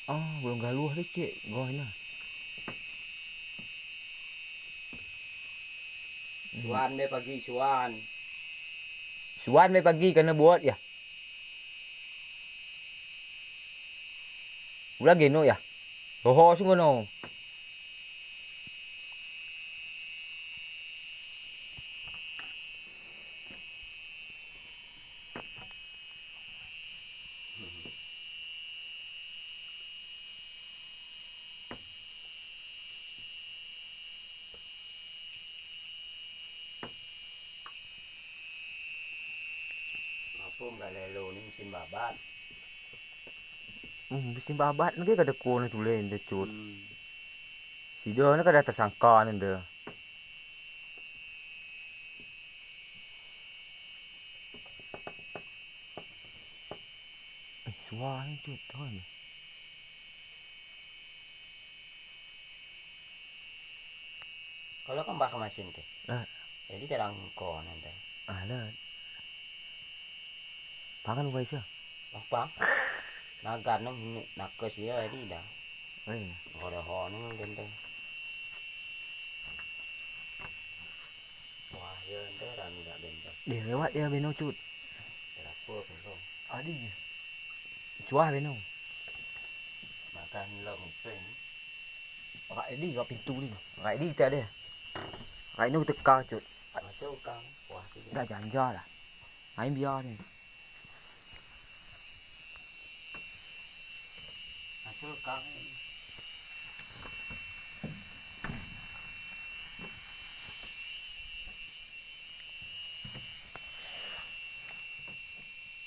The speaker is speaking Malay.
Oh, belum galuh deh cek, goyna. Suan be pagi suan. Suan me pagi kena buat ya. Ulah geno ya. Hoho sungono. Apa enggak lelo ni mesin babat. Mesin babat lagi kada kuno tulen de cut. Hmm. Sido na kada tersangka nende. Suan cut ton. Kalau kan bak mesin teh. Lah, Jadi terang ko nanti. alah. Pangan wais ya. Apa? Nagar nang nakes dia di dah. Eh, Ada ho nang dende. Wah, ya ente rami dak dende. dia lewat ya beno cut. Berapa pun. Adi. Cuah beno. Makan lo mungkin. Rai di kat pintu ni. Rai di tak ada. Rai nu teka cut. Masuk kang. Wah, Dah janja lah. Main biar ni. masuk kang.